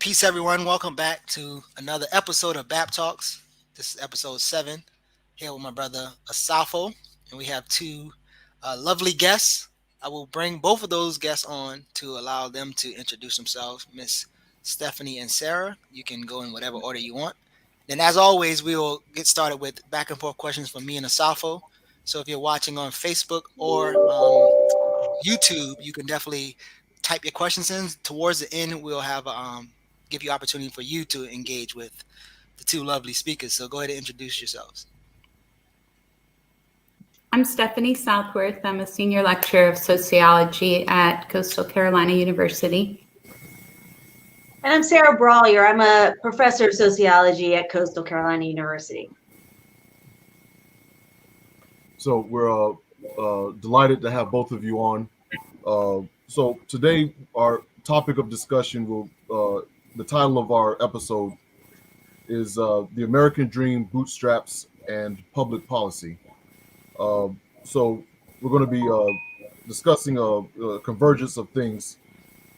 Peace, everyone. Welcome back to another episode of BABTalks. This is episode 7. Here with my brother Asafo, and we have two lovely guests. I will bring both of those guests on to allow them to introduce themselves. Miss Stephanie and Sara. You can go in whatever order you want. Then, as always, we will get started with back and forth questions from me and Asafo. So, if you're watching on Facebook or YouTube, you can definitely type your questions in. Towards the end, we'll have give you opportunity for you to engage with the two lovely speakers. So go ahead and introduce yourselves. I'm Stephanie Southworth. I'm a senior lecturer of sociology at Coastal Carolina University. And I'm Sara Brallier. I'm a professor of sociology at Coastal Carolina University. So we're delighted to have both of you on. So today our topic of discussion will, the title of our episode is The American Dream, Bootstraps, and Public Policy. So we're going to be discussing a convergence of things.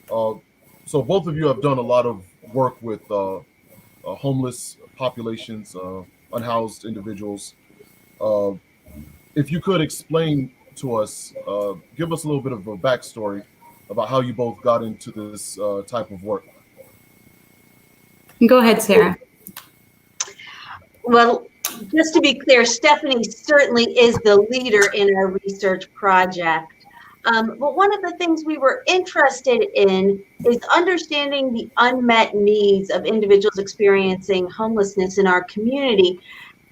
So both of you have done a lot of work with homeless populations, unhoused individuals. If you could explain to us, give us a little bit of a backstory about how you both got into this type of work. Go ahead, Sara. Well, just to be clear, Stephanie certainly is the leader in our research project. But one of the things we were interested in is understanding the unmet needs of individuals experiencing homelessness in our community.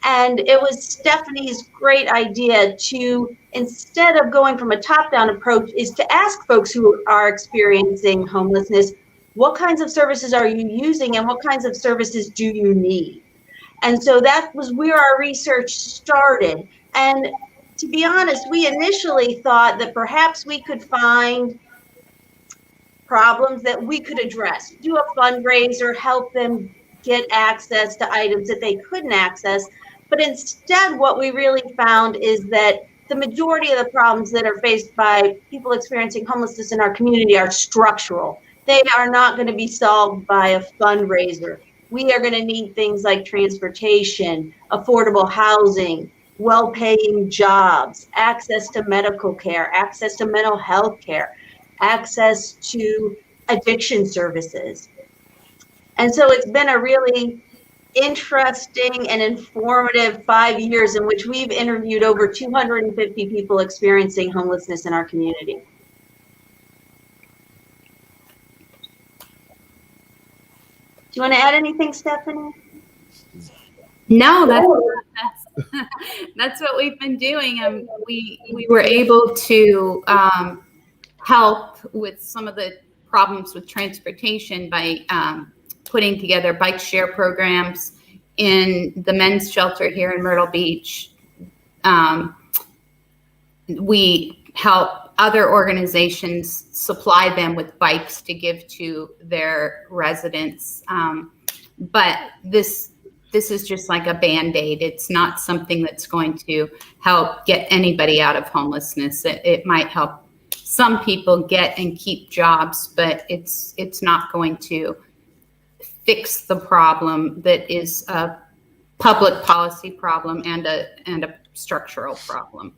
And it was Stephanie's great idea to, instead of going from a top-down approach, is to ask folks who are experiencing homelessness, what kinds of services are you using and what kinds of services do you need? And so that was where our research started. And to be honest, we initially thought that perhaps we could find problems that we could address, do a fundraiser, help them get access to items that they couldn't access. But instead, what we really found is that the majority of the problems that are faced by people experiencing homelessness in our community are structural. They are not going to be solved by a fundraiser. We are going to need things like transportation, affordable housing, well-paying jobs, access to medical care, access to mental health care, access to addiction services. And so it's been a really interesting and informative 5 years in which we've interviewed over 250 people experiencing homelessness in our community. Do you want to add anything, Stephanie? No, that's what we've been doing. We were able to help with some of the problems with transportation by putting together bike share programs in the men's shelter here in Myrtle Beach. We help other organizations supply them with bikes to give to their residents. But this is just like a Band-Aid. It's not something that's going to help get anybody out of homelessness. It might help some people get and keep jobs, but it's not going to fix the problem that is a public policy problem and a structural problem.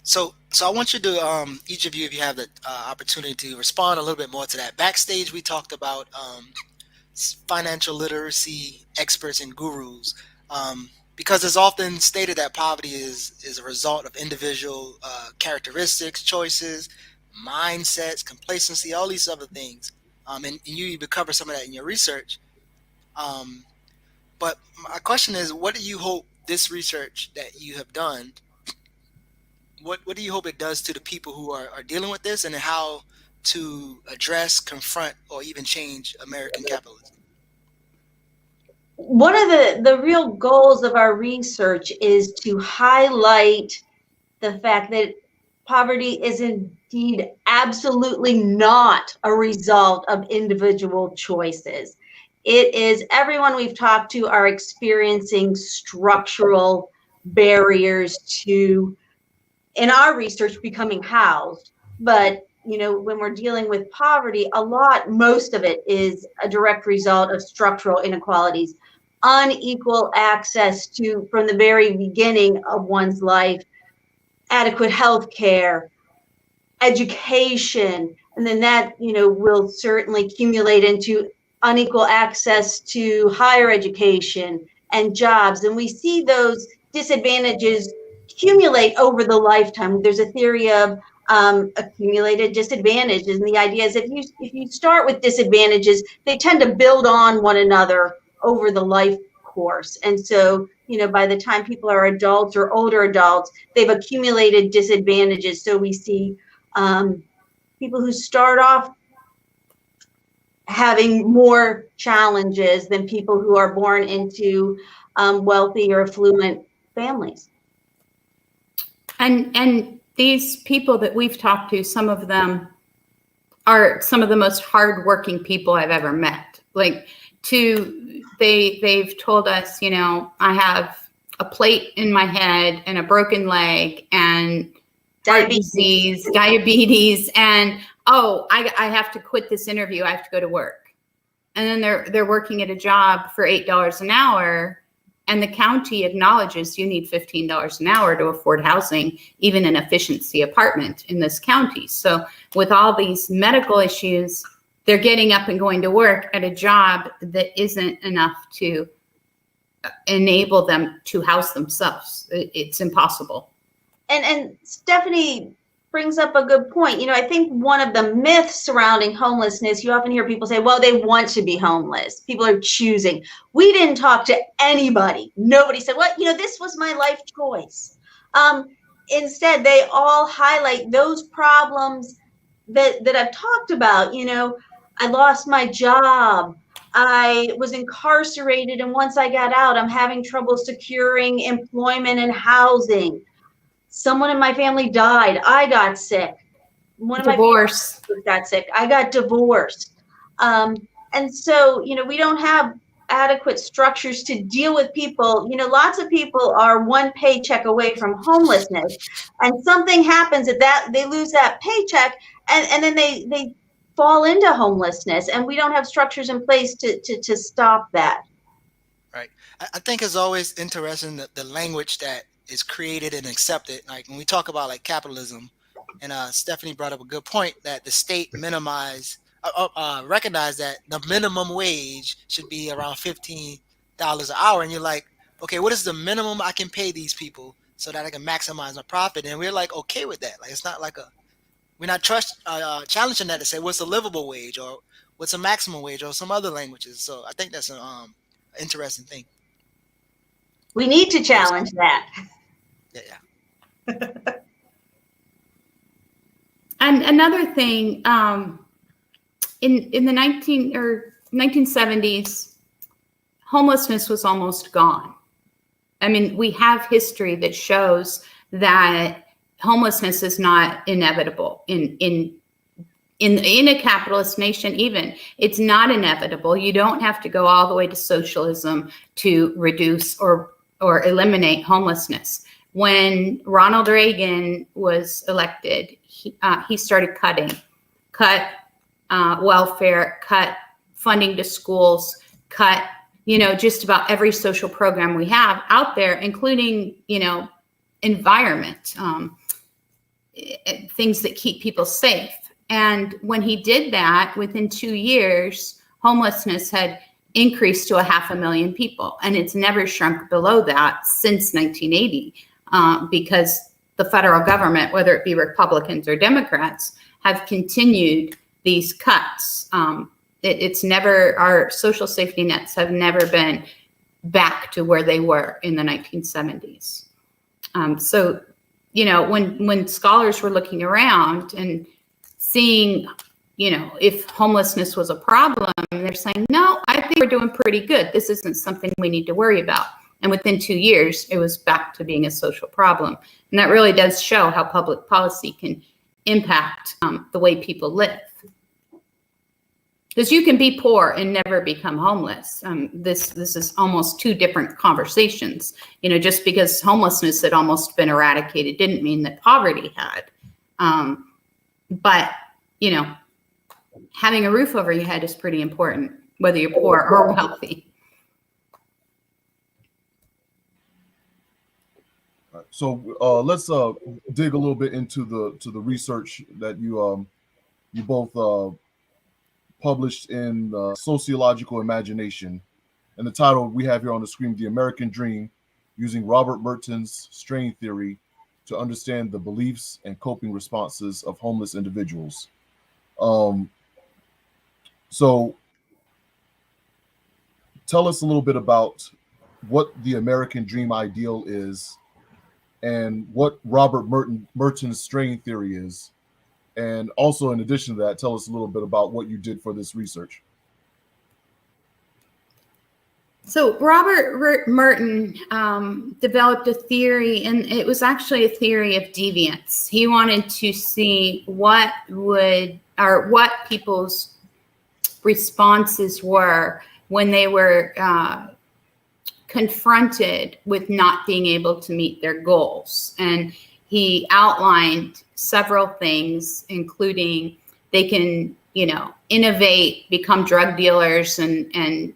So I want you to, each of you, if you have the opportunity to respond a little bit more to that. Backstage, we talked about financial literacy experts and gurus, because it's often stated that poverty is a result of individual characteristics, choices, mindsets, complacency, all these other things. And you even cover some of that in your research. But my question is, what do you hope this research that you have done, what do you hope it does to the people who are dealing with this, and how to address, confront, or even change American capitalism? One of the real goals of our research is to highlight the fact that poverty is indeed absolutely not a result of individual choices. It is everyone we've talked to are experiencing structural barriers to, in our research, becoming housed. But when we're dealing with poverty, most of it is a direct result of structural inequalities, unequal access to, from the very beginning of one's life, adequate health care, education, and then that, will certainly accumulate into unequal access to higher education and jobs. And we see those disadvantages accumulate over the lifetime. There's a theory of accumulated disadvantages, and the idea is if you start with disadvantages, they tend to build on one another over the life course. And so, by the time people are adults or older adults, they've accumulated disadvantages. So we see people who start off having more challenges than people who are born into wealthy or affluent families. And these people that we've talked to, some of them are some of the most hardworking people I've ever met. They've told us, I have a plate in my head and a broken leg and heart disease, diabetes, and I have to quit this interview. I have to go to work. And then they're working at a job for $8 an hour, and the county acknowledges you need $15 an hour to afford housing, even an efficiency apartment in this county. So with all these medical issues, they're getting up and going to work at a job that isn't enough to enable them to house themselves. It's impossible. And Stephanie brings up a good point. I think one of the myths surrounding homelessness, you often hear people say, well, they want to be homeless. People are choosing. We didn't talk to anybody. Nobody said, well, this was my life choice. Instead, they all highlight those problems that I've talked about. I lost my job. I was incarcerated, and once I got out, I'm having trouble securing employment and housing. Someone in my family died. I got sick. One of my parents got sick. I got divorced. And so, we don't have adequate structures to deal with people. Lots of people are one paycheck away from homelessness, and something happens that they lose that paycheck, and then they fall into homelessness, and we don't have structures in place to stop that. Right. I think it's always interesting the language that is created and accepted. Like when we talk about like capitalism, and Stephanie brought up a good point that the state recognize that the minimum wage should be around $15 an hour. And you're like, okay, what is the minimum I can pay these people so that I can maximize my profit? And we're like, okay with that. Like, it's not like we're not challenging that to say what's a livable wage or what's a maximum wage or some other languages. So I think that's an interesting thing. We need to challenge that. Yeah. And another thing, in the 1970s, homelessness was almost gone. I mean, we have history that shows that homelessness is not inevitable in a capitalist nation. Even it's not inevitable. You don't have to go all the way to socialism to reduce or eliminate homelessness. When Ronald Reagan was elected, he started cut welfare, cut funding to schools, cut just about every social program we have out there, including environment, things that keep people safe. And when he did that, within 2 years, homelessness had increased to 500,000 people. And it's never shrunk below that since 1980, because the federal government, whether it be Republicans or Democrats, have continued these cuts. It's never, our social safety nets have never been back to where they were in the 1970s. So, when scholars were looking around and seeing, if homelessness was a problem, they're saying, no, I think we're doing pretty good. This isn't something we need to worry about. And within 2 years, it was back to being a social problem. And that really does show how public policy can impact the way people live. Because you can be poor and never become homeless. This is almost two different conversations. Just because homelessness had almost been eradicated didn't mean that poverty had. But you know, having a roof over your head is pretty important, whether you're poor or wealthy. So let's dig a little bit into the research that you both published in Sociological Imagination, and the title we have here on the screen: "The American Dream: Using Robert Merton's Strain Theory to Understand the Beliefs and Coping Responses of Homeless Individuals." So, tell us a little bit about what the American Dream ideal is, and what Robert Merton's strain theory is. And also, in addition to that, tell us a little bit about what you did for this research. So Robert Merton developed a theory, and it was actually a theory of deviance. He wanted to see what people's responses were when they were confronted with not being able to meet their goals. And he outlined several things, including they can, innovate, become drug dealers and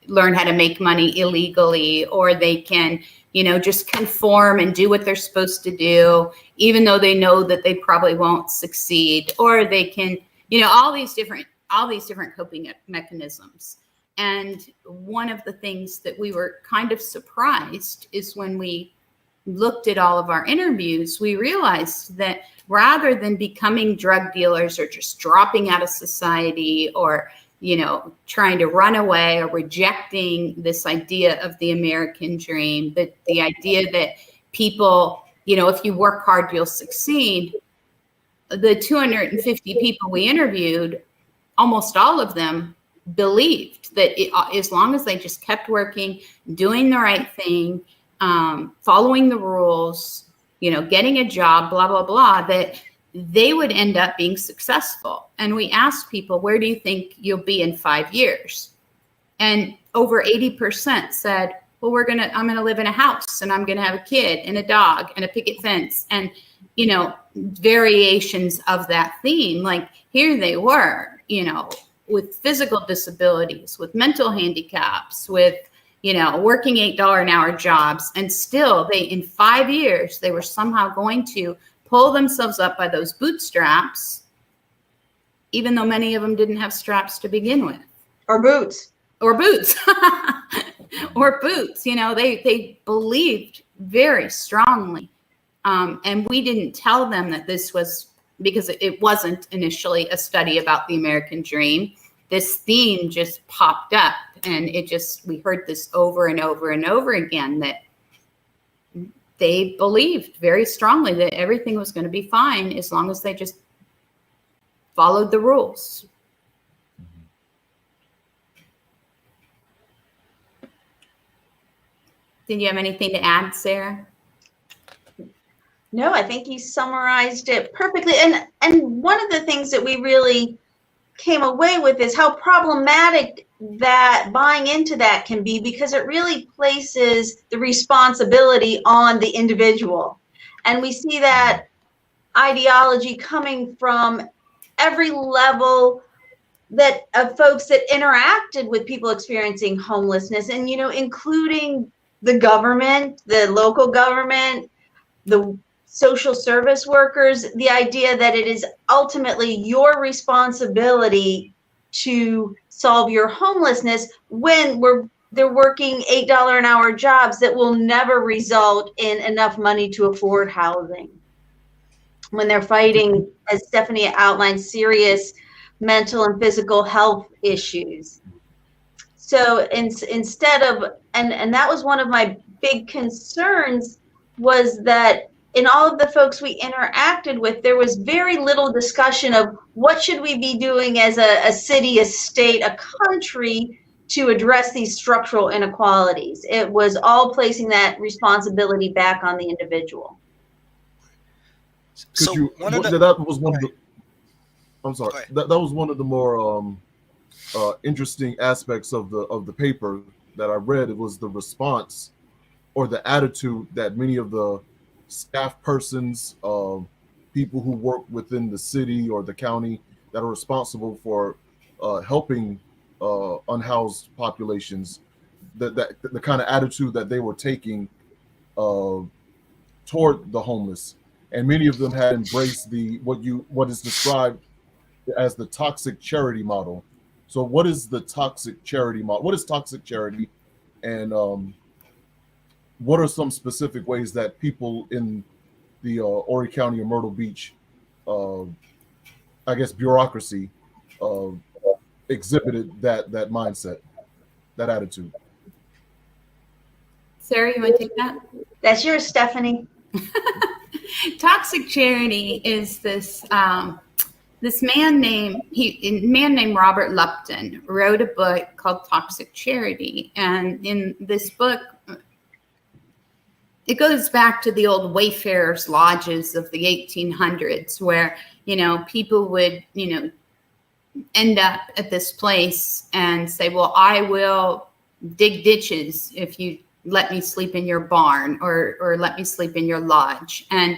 learn how to make money illegally, or they can, just conform and do what they're supposed to do, even though they know that they probably won't succeed, or they can, all these different coping mechanisms. And one of the things that we were kind of surprised is when we looked at all of our interviews, we realized that rather than becoming drug dealers or just dropping out of society or, trying to run away or rejecting this idea of the American dream, that the idea that people, if you work hard, you'll succeed. The 250 people we interviewed, almost all of them believed that as long as they just kept working, doing the right thing, following the rules, getting a job, blah, blah, blah, that they would end up being successful. And we asked people, where do you think you'll be in 5 years? And over 80% said, well, I'm going to live in a house, and I'm going to have a kid and a dog and a picket fence, and, variations of that theme. Like, here they were, with physical disabilities, with mental handicaps, with, working $8 an hour jobs. And still in 5 years, they were somehow going to pull themselves up by those bootstraps, even though many of them didn't have straps to begin with. Or boots. Or boots. Or boots. They believed very strongly. And we didn't tell them that this was, because it wasn't initially a study about the American dream. This theme just popped up, and we heard this over and over and over again, that they believed very strongly that everything was going to be fine as long as they just followed the rules. Did you have anything to add, Sara? No, I think you summarized it perfectly. And one of the things that we really came away with is how problematic that buying into that can be, because it really places the responsibility on the individual. And we see that ideology coming from every level of folks that interacted with people experiencing homelessness, and, including the government, the local government, the social service workers, the idea that it is ultimately your responsibility to solve your homelessness when they're working $8 an hour jobs that will never result in enough money to afford housing. When they're fighting, as Stephanie outlined, serious mental and physical health issues. So instead of, and that was one of my big concerns, was that in all of the folks we interacted with, there was very little discussion of what should we be doing as a city, a state, a country to address these structural inequalities. It was all placing that responsibility back on the individual. So that was one of the. I'm sorry. That was one of the more interesting aspects of the paper that I read. It was the response or the attitude that many of the staff persons, people who work within the city or the county that are responsible for helping unhoused populations, that the kind of attitude that they were taking toward the homeless, and many of them had embraced what is described as the toxic charity model. So, what is the toxic charity model? What is toxic charity, and what are some specific ways that people in the Horry County or Myrtle Beach, uh, I guess, bureaucracy, uh, exhibited that mindset, that attitude? Sarah, you want to take that? That's yours, Stephanie. Toxic charity is this this man named Robert Lupton wrote a book called Toxic Charity, and in this book, it goes back to the old wayfarers' lodges of the 1800s, where people would end up at this place and say, "Well, I will dig ditches if you let me sleep in your barn or let me sleep in your lodge." And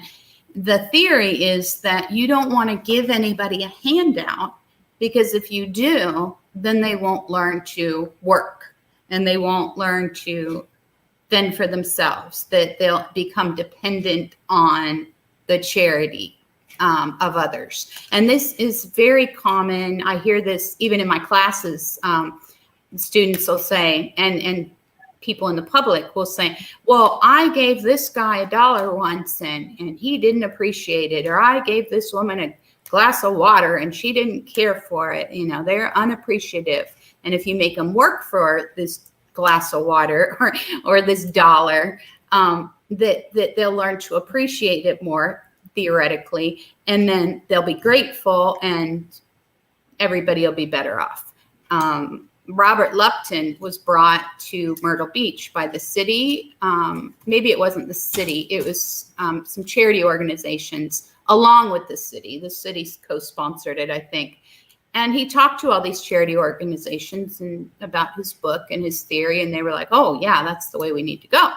the theory is that you don't want to give anybody a handout, because if you do, then they won't learn to work and they won't learn to fend for themselves, that they'll become dependent on the charity of others. And this is very common. I hear this even in my classes. Students will say, and people in the public will say, "Well, I gave this guy $1 once and he didn't appreciate it," or "I gave this woman a glass of water and she didn't care for it." They're unappreciative. And if you make them work for this glass of water or this $1, that they'll learn to appreciate it more, theoretically, and then they'll be grateful and everybody will be better off. Robert Lupton was brought to Myrtle Beach by the city. Maybe it wasn't the city. It was some charity organizations along with the city. The city co-sponsored it, I think. And he talked to all these charity organizations and about his book and his theory. And they were like, "Oh, yeah, that's the way we need to go."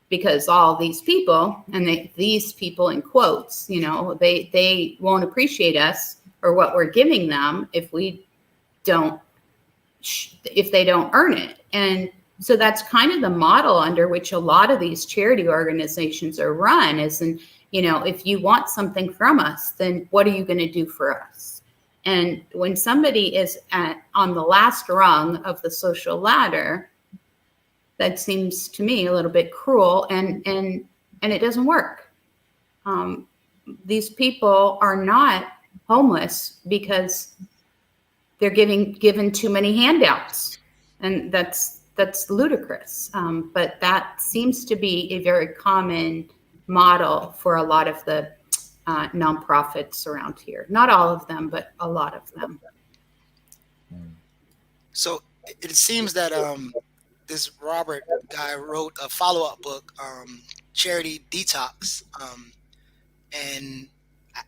Because all these people, and these people in quotes, they won't appreciate us or what we're giving them if they don't earn it. And so that's kind of the model under which a lot of these charity organizations are run, is, if you want something from us, then what are you going to do for us? And when somebody is on the last rung of the social ladder, that seems to me a little bit cruel, and it doesn't work. These people are not homeless because they're given too many handouts, and that's ludicrous. But that seems to be a very common model for a lot of the nonprofits around here. Not all of them, but a lot of them. So it seems that this Robert guy wrote a follow-up book, Charity Detox, and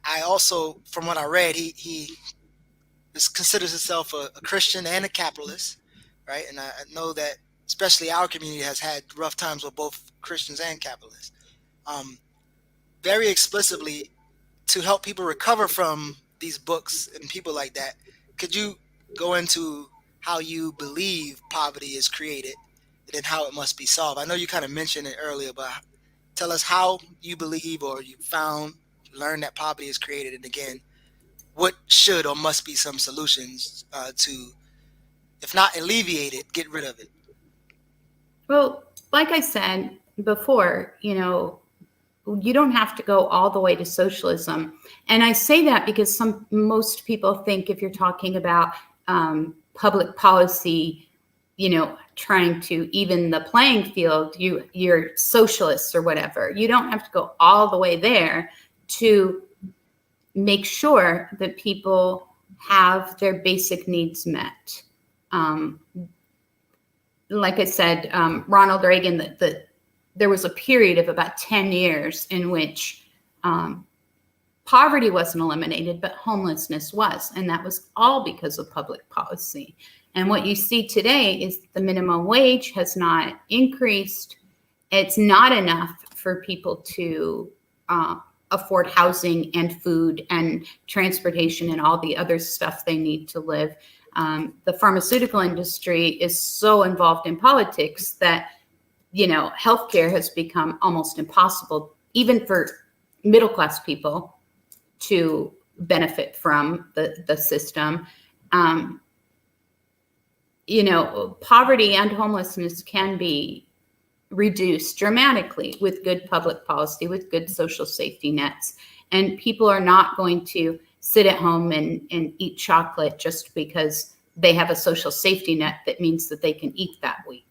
I also, from what I read, he considers himself a Christian and a capitalist, right? And I know that especially our community has had rough times with both Christians and capitalists. Very explicitly, to help people recover from these books and people like that, could you go into how you believe poverty is created and then how it must be solved? I know you kind of mentioned it earlier, but tell us how you believe, or you learned that poverty is created, and again, what should or must be some solutions to, if not alleviate it, get rid of it? Well, like I said before, you don't have to go all the way to socialism. And I say that because most people think if you're talking about public policy, trying to even the playing field, you're socialists or whatever. You don't have to go all the way there to make sure that people have their basic needs met. Like I said, Ronald Reagan, there was a period of about 10 years in which poverty wasn't eliminated, but homelessness was. And that was all because of public policy. And what you see today is the minimum wage has not increased. It's not enough for people to afford housing and food and transportation and all the other stuff they need to live. The pharmaceutical industry is so involved in politics that, healthcare has become almost impossible, even for middle-class people to benefit from the system. Poverty and homelessness can be reduced dramatically with good public policy, with good social safety nets. And people are not going to sit at home and eat chocolate just because they have a social safety net that means that they can eat that week.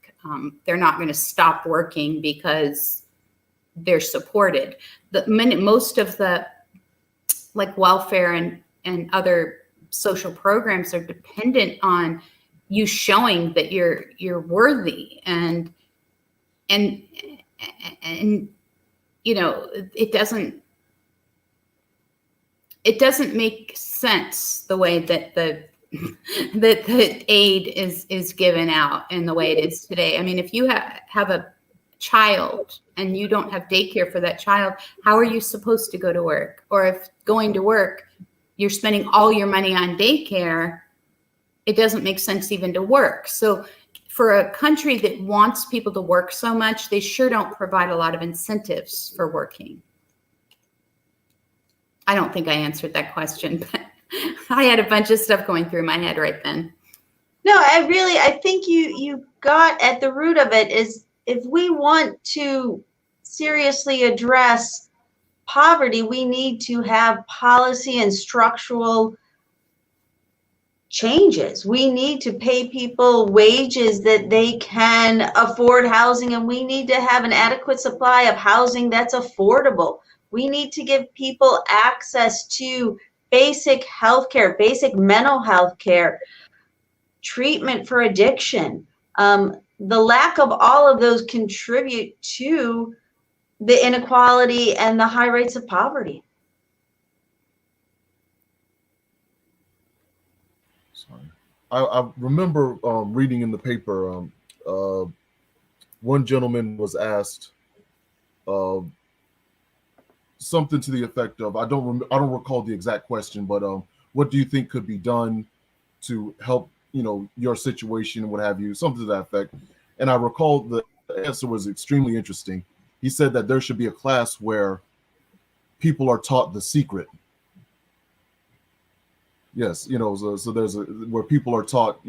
They're not going to stop working because they're supported. Most of the welfare and other social programs are dependent on you showing that you're worthy, and it doesn't make sense the way that the aid is given out and the way it is today. I mean, if you have a child and you don't have daycare for that child, how are you supposed to go to work? Or if going to work, you're spending all your money on daycare, it doesn't make sense even to work. So for a country that wants people to work so much, they sure don't provide a lot of incentives for working. I don't think I answered that question, but I had a bunch of stuff going through my head right then. No, I think you got at the root of it. Is if we want to seriously address poverty, we need to have policy and structural changes. We need to pay people wages that they can afford housing, and we need to have an adequate supply of housing that's affordable. We need to give people access to basic health care, basic mental health care, treatment for addiction. The lack of all of those contribute to the inequality and the high rates of poverty. Sorry. I remember reading in the paper, one gentleman was asked something to the effect of, I don't recall the exact question, but what do you think could be done to help your situation and what have you, something to that effect. And I recall the answer was extremely interesting. He said that there should be a class where people are taught the secret. Yes, so there's where people are taught,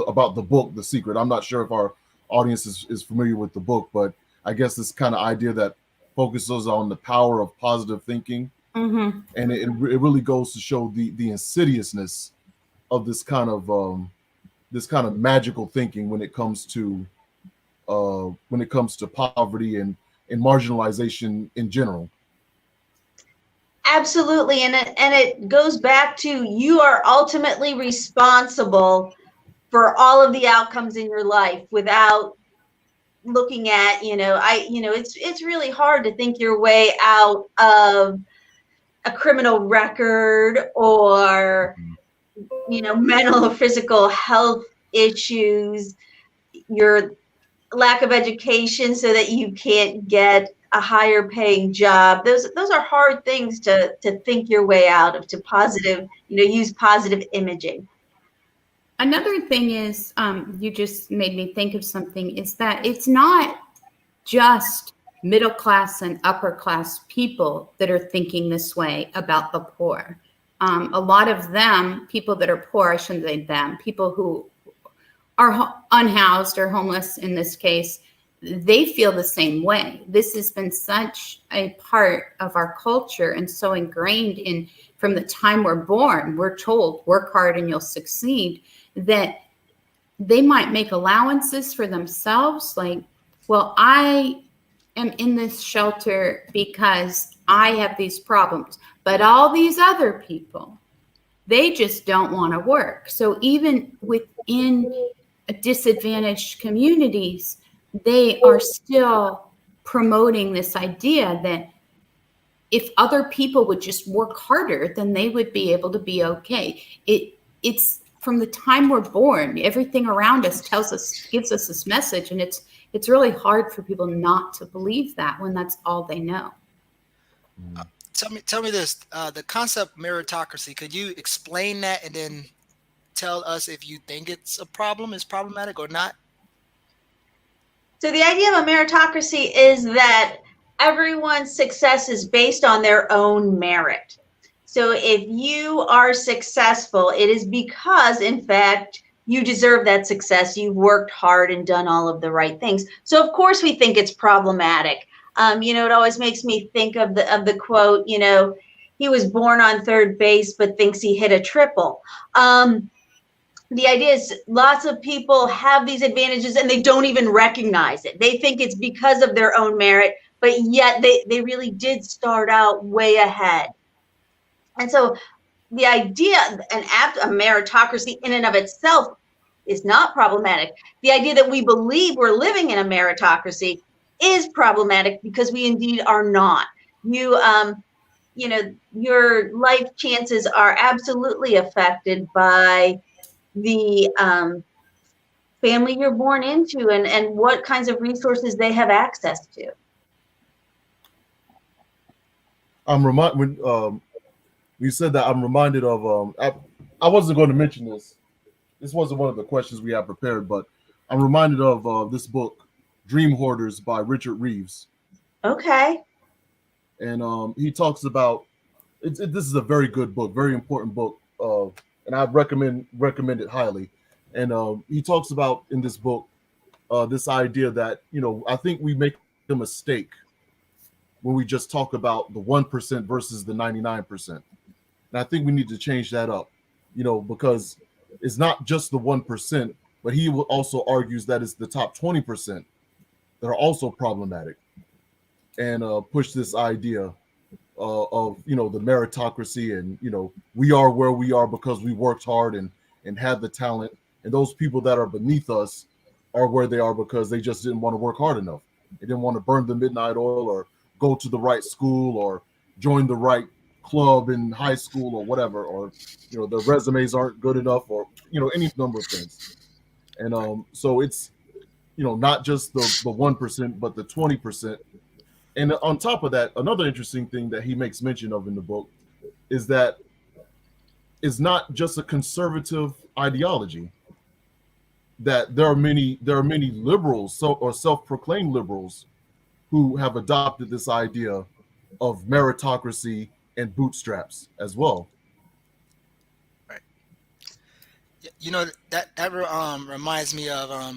about the book, The Secret. I'm not sure if our audience is familiar with the book, but I guess this kind of idea that focuses on the power of positive thinking. Mm-hmm. And it really goes to show the insidiousness of this kind of magical thinking when it comes to poverty and marginalization in general. Absolutely, and it goes back to, you are ultimately responsible for all of the outcomes in your life without looking at, it's really hard to think your way out of a criminal record or mental or physical health issues, your lack of education so that you can't get a higher paying job. Those are hard things to think your way out of, to positive, use positive imaging. Another thing is, you just made me think of something, is that it's not just middle class and upper class people that are thinking this way about the poor. A lot of them, people that are poor, I shouldn't say them, people who are unhoused or homeless in this case, they feel the same way. This has been such a part of our culture and so ingrained from the time we're born. We're told, work hard and you'll succeed, that they might make allowances for themselves. Like, well, I am in this shelter because I have these problems, but all these other people, they just don't want to work. So even within disadvantaged communities, they are still promoting this idea that if other people would just work harder, then they would be able to be okay. It's from the time we're born, everything around us gives us this message, and it's really hard for people not to believe that when that's all they know. tell me this. The concept meritocracy. Could you explain that and then tell us if you think it's a problem, is problematic or not? So the idea of a meritocracy is that everyone's success is based on their own merit. So if you are successful, it is because, in fact, you deserve that success. You've worked hard and done all of the right things. So of course we think it's problematic. It always makes me think of the quote, he was born on third base, but thinks he hit a triple. The idea is lots of people have these advantages and they don't even recognize it. They think it's because of their own merit, but yet they really did start out way ahead. And so the idea, a meritocracy in and of itself is not problematic. The idea that we believe we're living in a meritocracy is problematic because we indeed are not. Your life chances are absolutely affected by the family you're born into and what kinds of resources they have access to. I'm reminded when you said that, I'm reminded of I wasn't going to mention this. This wasn't one of the questions we had prepared, but I'm reminded of this book, Dream Hoarders by Richard Reeves. Okay. And he talks about this is a very good book, very important book, and I recommend it highly. And he talks about in this book this idea that I think we make a mistake when we just talk about the 1% versus the 99%. And I think we need to change that up, because it's not just the 1%, but he also argues that it's the top 20% that are also problematic, and push this idea of the meritocracy, and we are where we are because we worked hard and had the talent, and those people that are beneath us are where they are because they just didn't want to work hard enough. They didn't want to burn the midnight oil or go to the right school or join the right club in high school or whatever, or their resumes aren't good enough, or any number of things. And so it's not just the 1%, but the 20%. And on top of that, another interesting thing that he makes mention of in the book is that it's not just a conservative ideology. That there are many liberals, or self-proclaimed liberals, who have adopted this idea of meritocracy and bootstraps as well. Right. That reminds me of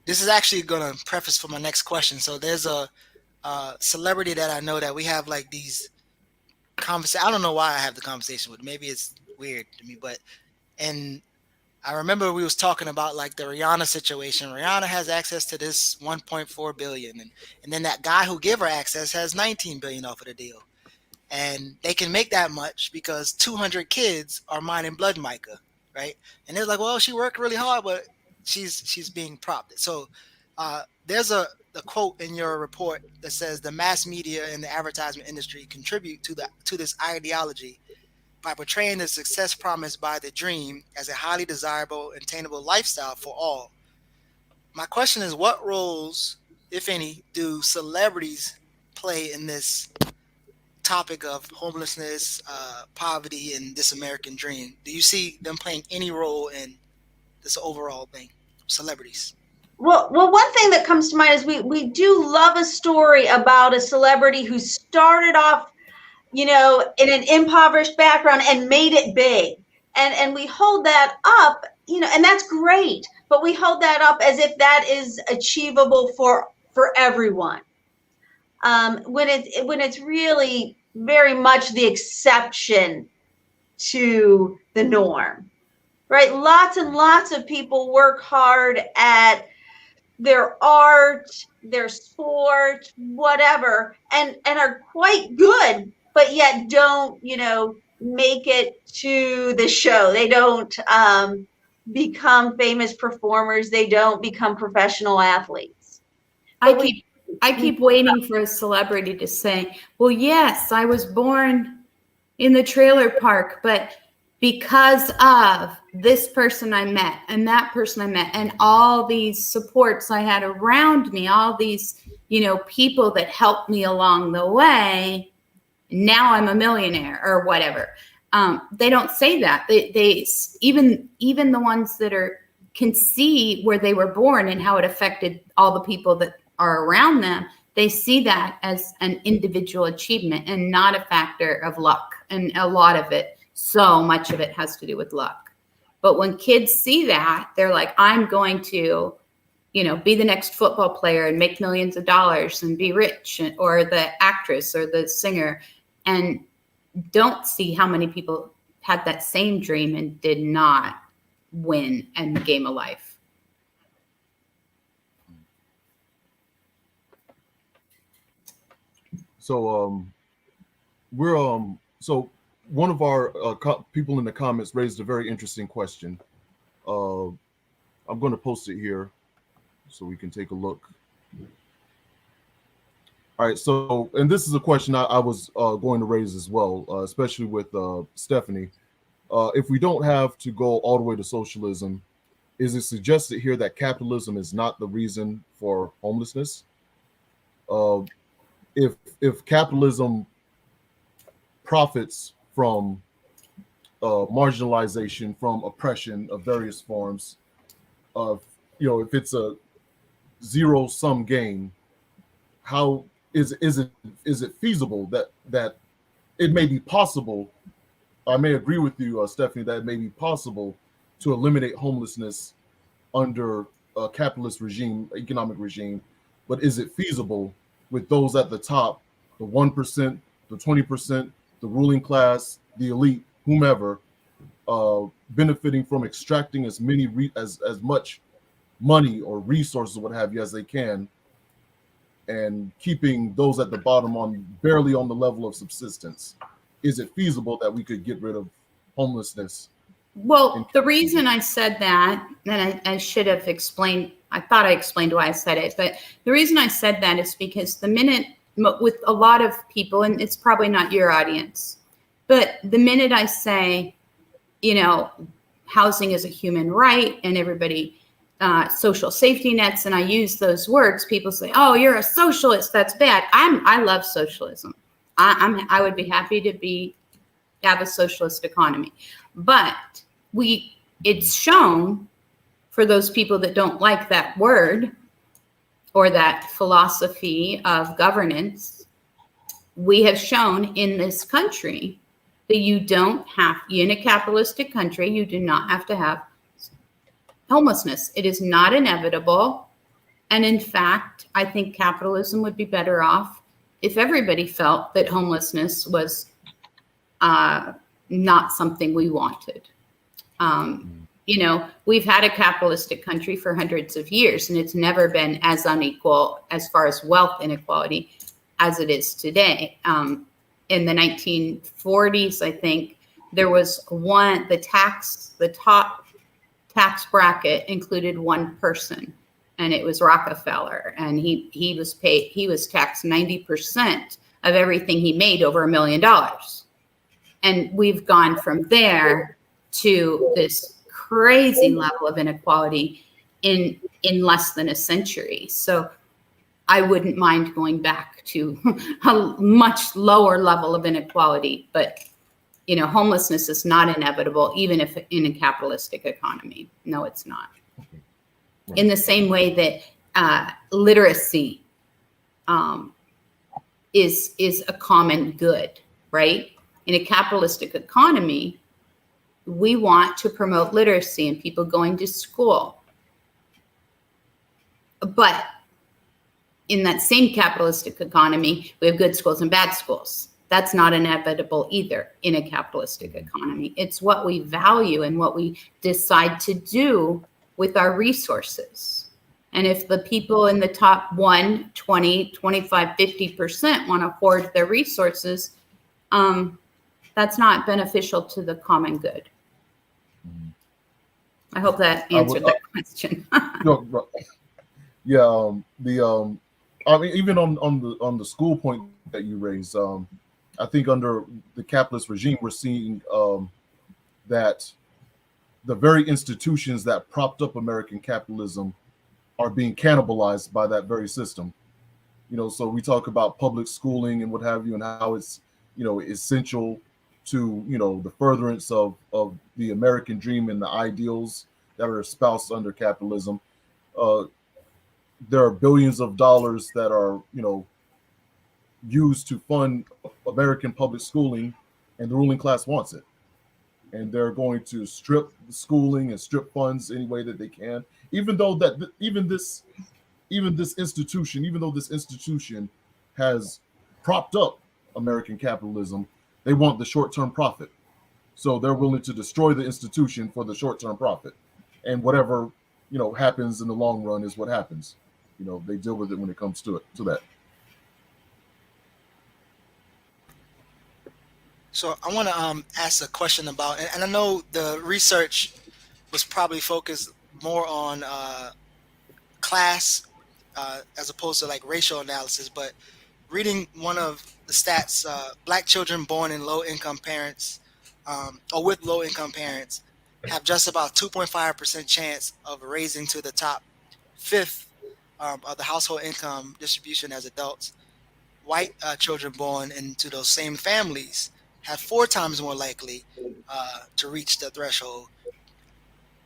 this is actually going to preface for my next question. So there's a celebrity that I know that we have like these conversations. I don't know why I have the conversation with. Maybe it's weird to me, and I remember we was talking about like the Rihanna situation. Rihanna has access to this 1.4 billion, and then that guy who gave her access has 19 billion off of the deal, and they can make that much because 200 kids are mining blood mica, right? And they're like, well, she worked really hard, but she's being propped. So there's a quote in your report that says the mass media and the advertisement industry contribute to this ideology by portraying the success promised by the dream as a highly desirable and attainable lifestyle for all. My question is, what roles, if any, do celebrities play in this topic of homelessness, poverty, and this American dream? Do you see them playing any role in this overall thing, celebrities? Well, one thing that comes to mind is we do love a story about a celebrity who started off in an impoverished background and made it big. And we hold that up, and that's great, but we hold that up as if that is achievable for everyone. When it's really very much the exception to the norm, right? Lots and lots of people work hard at their art, their sport, whatever, and are quite good, but yet don't, make it to the show. They don't become famous performers. They don't become professional athletes. I keep waiting for a celebrity to say, well, yes, I was born in the trailer park, but because of this person I met and that person I met and all these supports I had around me, all these, people that helped me along the way, now I'm a millionaire or whatever. They don't say that. They even the ones that can see where they were born and how it affected all the people that are around them. They see that as an individual achievement and not a factor of luck. And a lot of it, so much of it has to do with luck. But when kids see that, they're like, I'm going to, be the next football player and make millions of dollars and be rich, or the actress or the singer, and don't see how many people had that same dream and did not win and the game of life. So so one of our people in the comments raised a very interesting question. I'm going to post it here so we can take a look. All right, so, and this is a question I was going to raise as well, especially with Stephanie. If we don't have to go all the way to socialism, is it suggested here that capitalism is not the reason for homelessness? If capitalism profits from marginalization, from oppression of various forms, if it's a zero-sum game, how is it feasible that it may be possible? I may agree with you, Stephanie, that it may be possible to eliminate homelessness under a capitalist regime, economic regime, but is it feasible with those at the top, the 1%, the 20%, the ruling class, the elite, whomever, benefiting from extracting as much money or resources, what have you, as they can, and keeping those at the bottom barely on the level of subsistence? Is it feasible that we could get rid of homelessness? Well, the reason I said that, and I should have explained, I thought I explained why I said it, but the reason I said that is because the minute, with a lot of people, and it's probably not your audience, but the minute I say, housing is a human right and everybody, social safety nets, and I use those words, people say, oh, you're a socialist, that's bad. I love socialism. I would be happy to have a socialist economy. But it's shown, for those people that don't like that word or that philosophy of governance, we have shown in this country that in a capitalistic country, you do not have to have homelessness. It is not inevitable. And in fact, I think capitalism would be better off if everybody felt that homelessness was not something we wanted. We've had a capitalistic country for hundreds of years, and it's never been as unequal as far as wealth inequality as it is today. In the 1940s, I think there was the top tax bracket included one person, and it was Rockefeller, and he was taxed 90% of everything he made over $1 million. And we've gone from there to this crazy level of inequality in less than a century. So I wouldn't mind going back to a much lower level of inequality, but homelessness is not inevitable, even if in a capitalistic economy. No, it's not. Right. In the same way that literacy is a common good, right? In a capitalistic economy, we want to promote literacy and people going to school. But in that same capitalistic economy, we have good schools and bad schools. That's not inevitable either in a capitalistic economy. It's what we value and what we decide to do with our resources. And if the people in the top 1, 20, 25, 50% want to hoard their resources, that's not beneficial to the common good. I hope that answered that question. Yeah, I mean, even on the school point that you raised, I think under the capitalist regime, we're seeing that the very institutions that propped up American capitalism are being cannibalized by that very system. So we talk about public schooling and what have you, and how it's essential to, the furtherance of the American dream and the ideals that are espoused under capitalism. There are billions of dollars that are, used to fund American public schooling, and the ruling class wants it. And they're going to strip the schooling and strip funds any way that they can, even though this institution has propped up American capitalism. They want the short-term profit. So they're willing to destroy the institution for the short-term profit. And whatever, happens in the long run is what happens. They deal with it when it comes to that. So I want to ask a question about, and I know the research was probably focused more on class as opposed to like racial analysis, but reading one of the stats, Black children born in low-income parents or with low-income parents have just about 2.5% chance of raising to the top fifth of the household income distribution as adults. White children born into those same families have 4 times more likely to reach the threshold.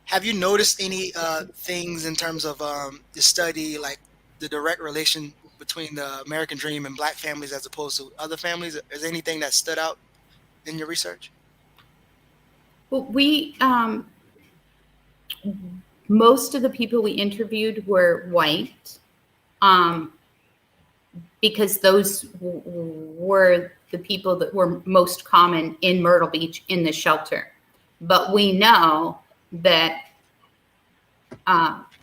Have you noticed any things in terms of the study, like the direct relation between the American dream and Black families as opposed to other families? Is there anything that stood out in your research? Well, most of the people we interviewed were white, because those were the people that were most common in Myrtle Beach in the shelter. But we know that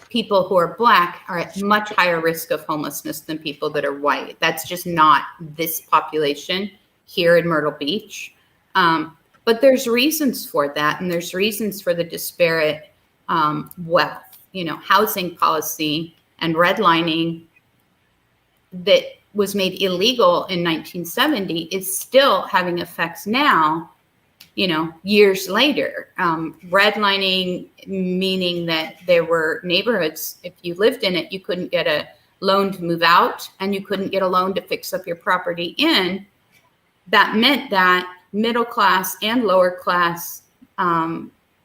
people who are Black are at much higher risk of homelessness than people that are white. That's just not this population here in Myrtle Beach. But there's reasons for that, and there's reasons for the disparate wealth. Housing policy and redlining that was made illegal in 1970 is still having effects now, years later. Redlining, meaning that there were neighborhoods, if you lived in it, you couldn't get a loan to move out, and you couldn't get a loan to fix up your property in. That meant that middle class and lower class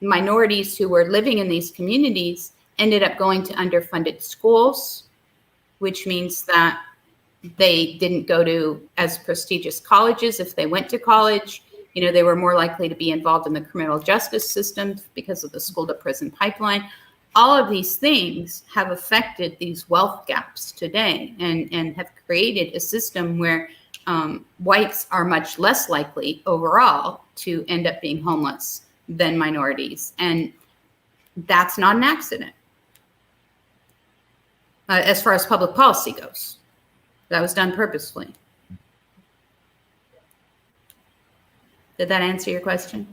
minorities who were living in these communities ended up going to underfunded schools, which means that they didn't go to as prestigious colleges. If they went to college, they were more likely to be involved in the criminal justice system because of the school to prison pipeline. All of these things have affected these wealth gaps today and have created a system where whites are much less likely overall to end up being homeless than minorities. And that's not an accident. As far as public policy goes, that was done purposefully. Did that answer your question?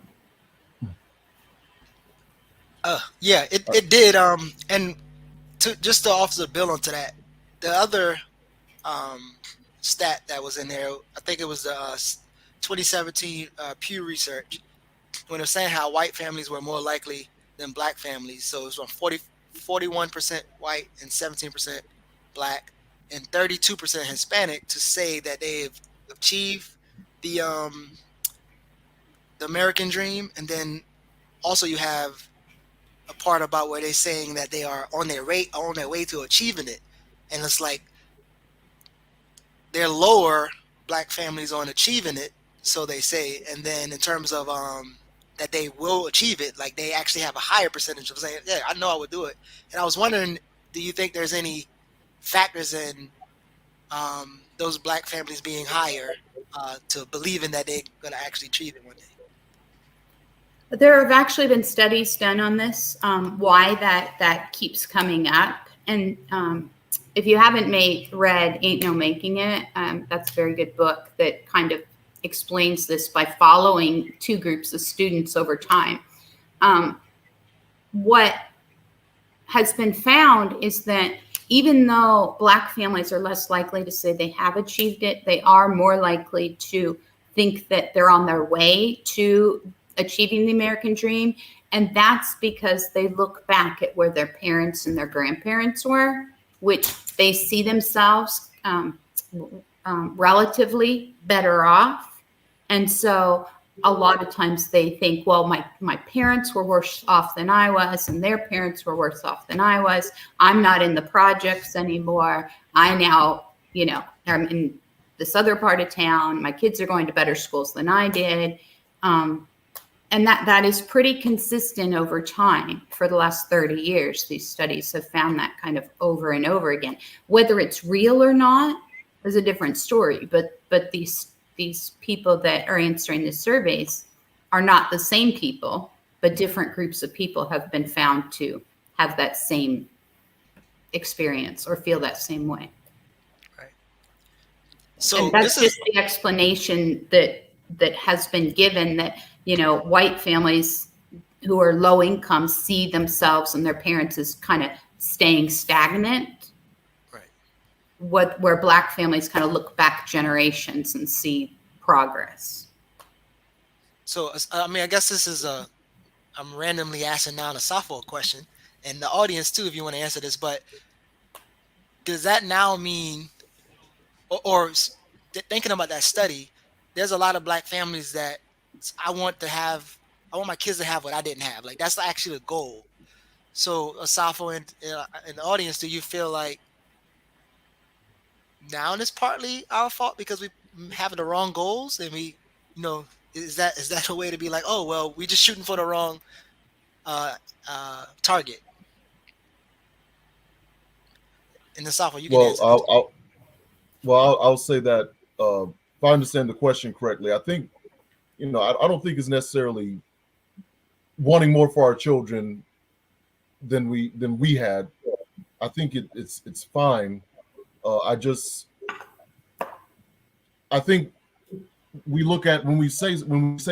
Yeah, it did. And just to offer a bill onto that, the other stat that was in there, I think it was the 2017 Pew Research, when they're saying how white families were more likely than Black families. So it was from 41% white and 17% Black and 32% Hispanic to say that they've achieved the American dream. And then also you have a part about where they're saying that they are on their way to achieving it. And it's like they're lower, Black families, on achieving it, so they say. And then in terms of that they will achieve it, like they actually have a higher percentage of saying, yeah, I know I would do it. And I was wondering, do you think there's any factors in those Black families being higher to believing that they're going to actually achieve it one day? There have actually been studies done on this, why that keeps coming up. And if you haven't read Ain't No Making It, that's a very good book that kind of explains this by following 2 groups of students over time. What has been found is that even though Black families are less likely to say they have achieved it, they are more likely to think that they're on their way to achieving the American dream. And that's because they look back at where their parents and their grandparents were, which they see themselves relatively better off. And so a lot of times they think, well, my parents were worse off than I was, and their parents were worse off than I was. I'm not in the projects anymore. I now, I'm in this other part of town. My kids are going to better schools than I did. And that is pretty consistent over time. For the last 30 years, these studies have found that kind of over and over again. Whether it's real or not is a different story. But these people that are answering the surveys are not the same people, but different groups of people have been found to have that same experience or feel that same way. Right. So and that's just the explanation that has been given, that white families who are low income see themselves and their parents as kind of staying stagnant. Right. Where Black families kind of look back generations and see progress. So, I guess this is I'm randomly asking now a softball question, and the audience too, if you want to answer this, but does that now mean, or thinking about that study, there's a lot of Black families that I want my kids to have what I didn't have. Like, that's actually the goal. So, Asafo and in the audience, do you feel like now it's partly our fault because we have the wrong goals, and we, is that a way to be like, oh well, we just shooting for the wrong target? In the Asafo, you can answer. I'll say that if I understand the question correctly, I think I don't think it's necessarily wanting more for our children than we had. I think it's fine. I think we look at when we say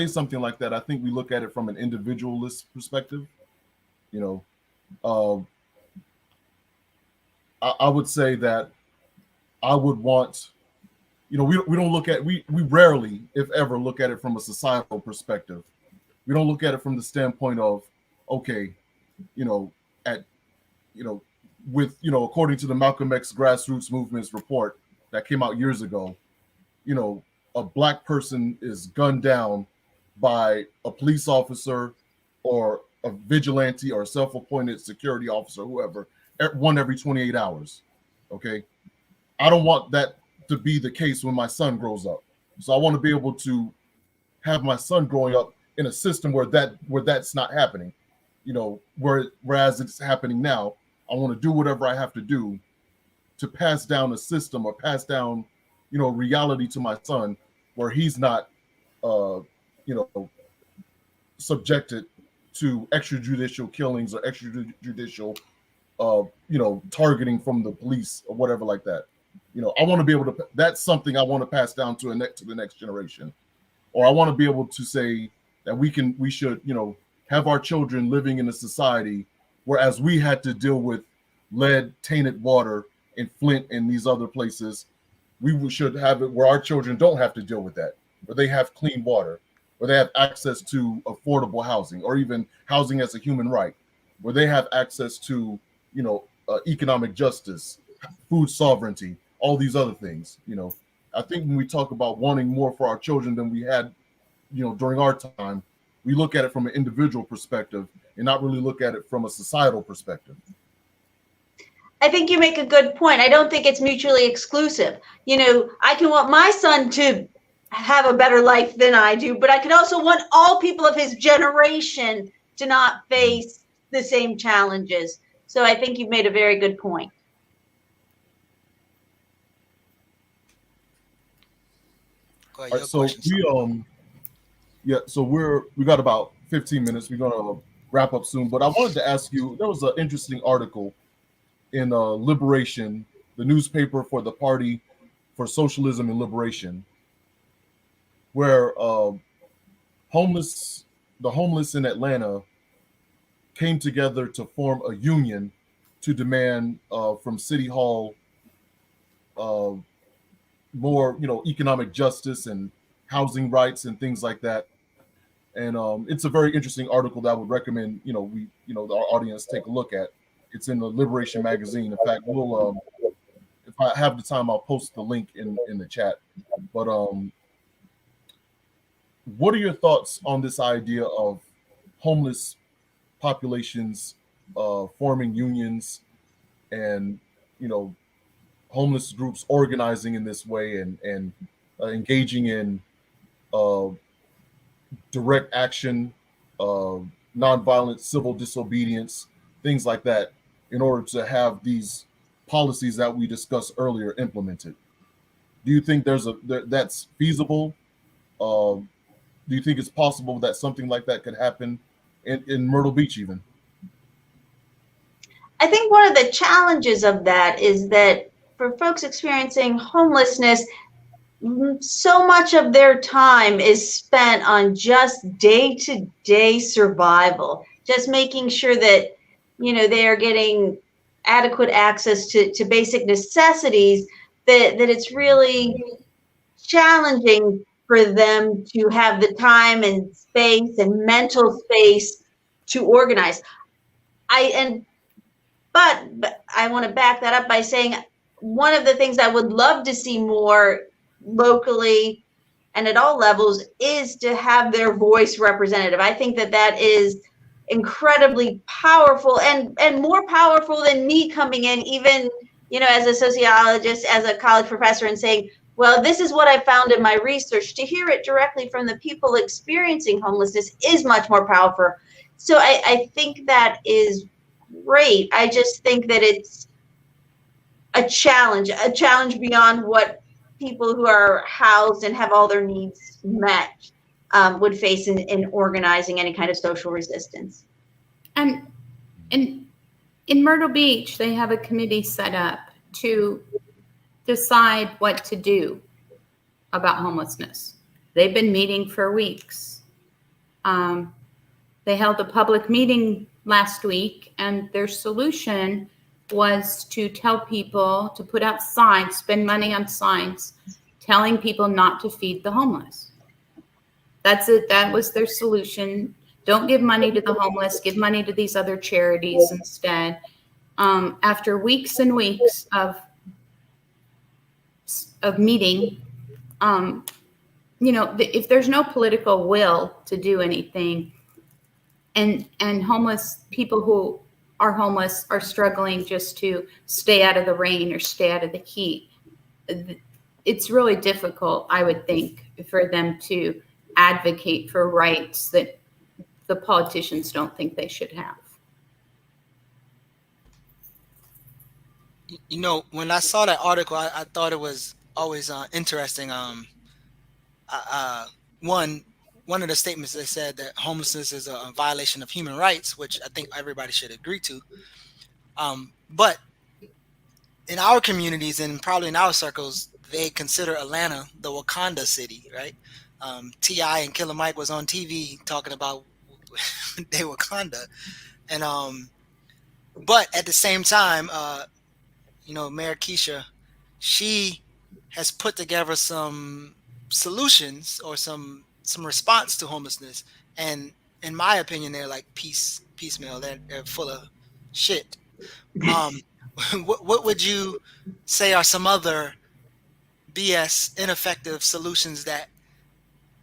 something like that, I think we look at it from an individualist perspective. I would say that I would want, we don't look at, we rarely, if ever, look at it from a societal perspective. We don't look at it from the standpoint of, okay, according to the Malcolm X grassroots movements report that came out years ago, a Black person is gunned down by a police officer or a vigilante or a self-appointed security officer, whoever, one every 28 hours. Okay. I don't want that to be the case when my son grows up. So I want to be able to have my son growing up in a system where that's not happening. Whereas it's happening now, I want to do whatever I have to do to pass down a system or pass down, reality to my son where he's not, subjected to extrajudicial killings or extrajudicial, targeting from the police or whatever like that. I want to be able to, that's something I want to pass down to the next generation. Or I want to be able to say that we should, have our children living in a society whereas we had to deal with lead tainted water in Flint and these other places, we should have it where our children don't have to deal with that, where they have clean water, where they have access to affordable housing, or even housing as a human right, where they have access to, economic justice, food sovereignty, all these other things. I think when we talk about wanting more for our children than we had, during our time, we look at it from an individual perspective and not really look at it from a societal perspective. I think you make a good point. I don't think it's mutually exclusive. I can want my son to have a better life than I do, but I can also want all people of his generation to not face the same challenges. So I think you've made a very good point. Go ahead, all right, so we got about 15 minutes. We're gonna wrap up soon, but I wanted to ask you, there was an interesting article in Liberation, the newspaper for the Party for Socialism and Liberation, where the homeless in Atlanta came together to form a union to demand from City Hall more, economic justice and housing rights and things like that. And it's a very interesting article that I would recommend, our audience take a look at. It's in the Liberation magazine. In fact, we'll, if I have the time, I'll post the link in the chat. But what are your thoughts on this idea of homeless populations forming unions and, you know, homeless groups organizing in this way and engaging in uh, direct action, uh, nonviolent civil disobedience, things like that, in order to have these policies that we discussed earlier implemented? Do you think that's feasible? Do you think it's possible that something like that could happen in Myrtle Beach even? I think one of the challenges of that is that for folks experiencing homelessness, so much of their time is spent on just day-to-day survival, just making sure that, you know, they are getting adequate access to basic necessities, that it's really challenging for them to have the time and space and mental space to organize. But I want to back that up by saying one of the things I would love to see more locally and at all levels is to have their voice representative. I think that is incredibly powerful and more powerful than me coming in, even, you know, as a sociologist, as a college professor, and saying, well, this is what I found in my research. To hear it directly from the people experiencing homelessness is much more powerful. So I think that is great. I just think that it's a challenge beyond what people who are housed and have all their needs met would face in organizing any kind of social resistance. And in Myrtle Beach, they have a committee set up to decide what to do about homelessness. They've been meeting for weeks. They held a public meeting last week, and their solution was to tell people to put out signs, spend money on signs, telling people not to feed the homeless. That's it. That was their solution. Don't give money to the homeless, give money to these other charities instead. After weeks and weeks of meeting, you know, if there's no political will to do anything, and homeless people who are homeless are struggling just to stay out of the rain or stay out of the heat, it's really difficult, I would think, for them to advocate for rights that the politicians don't think they should have. You know, when I saw that article, I thought it was always interesting. One of the statements they said that homelessness is a violation of human rights, which I think everybody should agree to. But in our communities and probably in our circles, they consider Atlanta the Wakanda city, right? T.I. and Killer Mike was on TV talking about they Wakanda, and but at the same time, you know, Mayor Keisha, she has put together some solutions or some response to homelessness, and in my opinion, they're like piecemeal. They're full of shit. What would you say are some other BS ineffective solutions that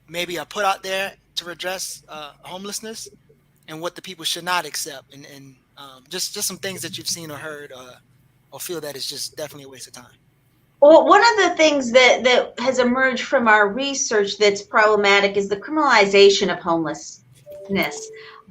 maybe are put out there to address homelessness, and what the people should not accept, and just some things that you've seen or heard or feel that is just definitely a waste of time? Well, one of the things that has emerged from our research that's problematic is the criminalization of homelessness.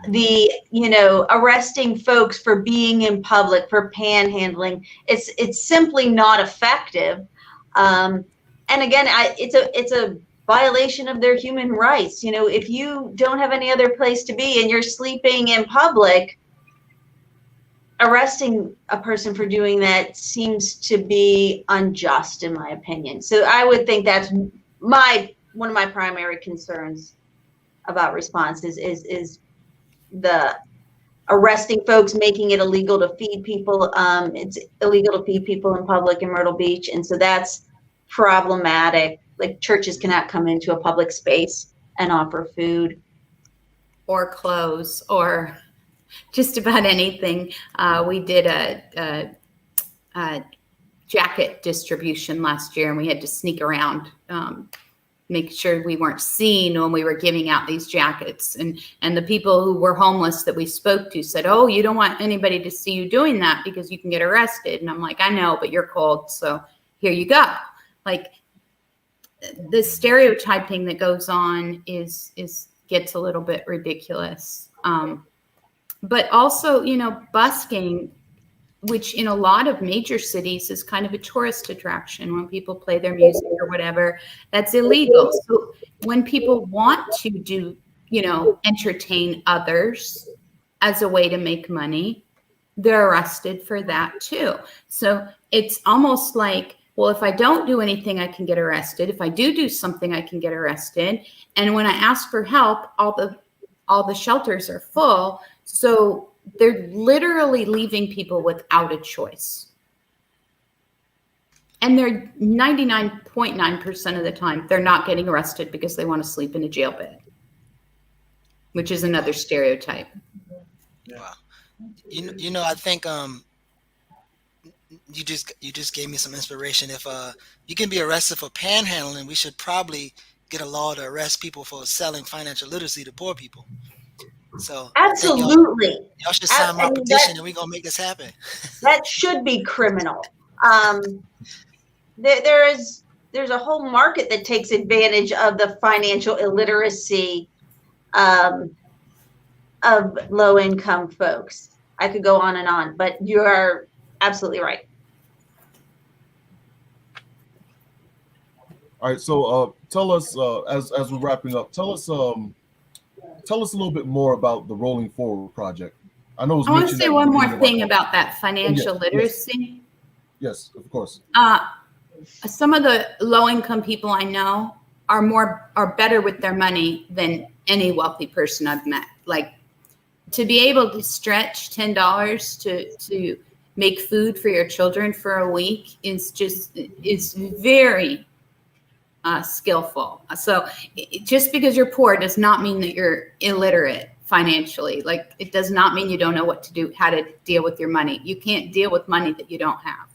The, you know, arresting folks for being in public, for panhandling. It's simply not effective. And again, it's a violation of their human rights. You know, if you don't have any other place to be and you're sleeping in public, arresting a person for doing that seems to be unjust, in my opinion. So I would think that's one of my primary concerns about response is the arresting folks, making it illegal to feed people. It's illegal to feed people in public in Myrtle Beach, and so that's problematic. Like, churches cannot come into a public space and offer food Or clothes, or just about anything. We did a jacket distribution last year, and we had to sneak around make sure we weren't seen when we were giving out these jackets. And the people who were homeless that we spoke to said, oh, you don't want anybody to see you doing that because you can get arrested. And I'm like, I know, but you're cold, so here you go. Like, the stereotyping that goes on gets a little bit ridiculous. But also, busking, which in a lot of major cities is kind of a tourist attraction when people play their music or whatever, that's illegal. So when people want to do, entertain others as a way to make money, they're arrested for that too. So it's almost like, well, if I don't do anything, I can get arrested. If I do something, I can get arrested. And when I ask for help, all the shelters are full. So they're literally leaving people without a choice. And they're 99.9% of the time, they're not getting arrested because they want to sleep in a jail bed, which is another stereotype. Wow. I think you just gave me some inspiration. If you can be arrested for panhandling, we should probably get a law to arrest people for selling financial literacy to poor people. So absolutely, y'all should sign my petition, and we're gonna make this happen. That should be criminal. There's a whole market that takes advantage of the financial illiteracy of low income folks. I could go on, but you are absolutely right. All right, so tell us as we're wrapping up, tell us a little bit more about the Rolling Forward project. I know I want to say one more thing about that financial literacy. Yes, of course. Some of the low-income people I know are better with their money than any wealthy person I've met. Like, to be able to stretch $10 to make food for your children for a week is very skillful. So just because you're poor does not mean that you're illiterate financially. Like, it does not mean you don't know what to do, how to deal with your money. You can't deal with money that you don't have.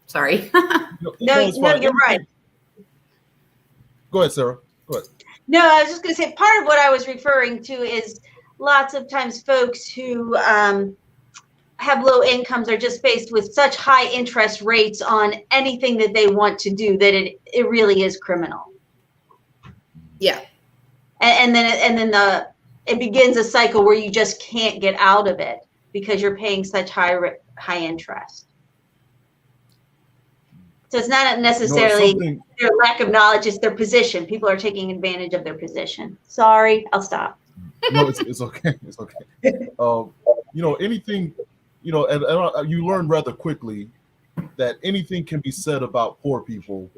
Sorry. No, you're right. Go ahead, Sarah. Go ahead. No, I was just going to say, part of what I was referring to is lots of times folks who have low incomes are just faced with such high interest rates on anything that they want to do that it really is criminal. Yeah. And then it begins a cycle where you just can't get out of it because you're paying such high interest. So it's not necessarily their lack of knowledge, it's their position. People are taking advantage of their position. Sorry, I'll stop. No, it's okay. It's okay. Anything, and you learn rather quickly that anything can be said about poor people.